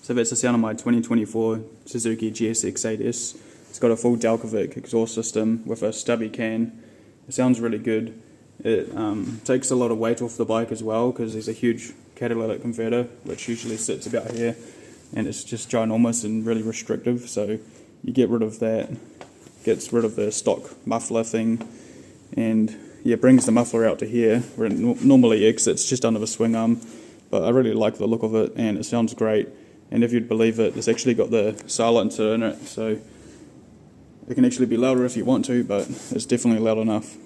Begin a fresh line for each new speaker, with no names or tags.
So that's the sound of my 2024 Suzuki GSX8S. It's got a full Delkavic exhaust system with a stubby can. It sounds really good. It takes a lot of weight off the bike as well because there's a huge catalytic converter which usually sits about here, and it's just ginormous and really restrictive, so you get rid of that, gets rid of the stock muffler thing, and yeah, brings the muffler out to here where it normally exits just under the swing arm. But I really like the look of it and it sounds great. And if you'd believe it, it's actually got the silencer in it, so it can actually be louder if you want to, but it's definitely loud enough.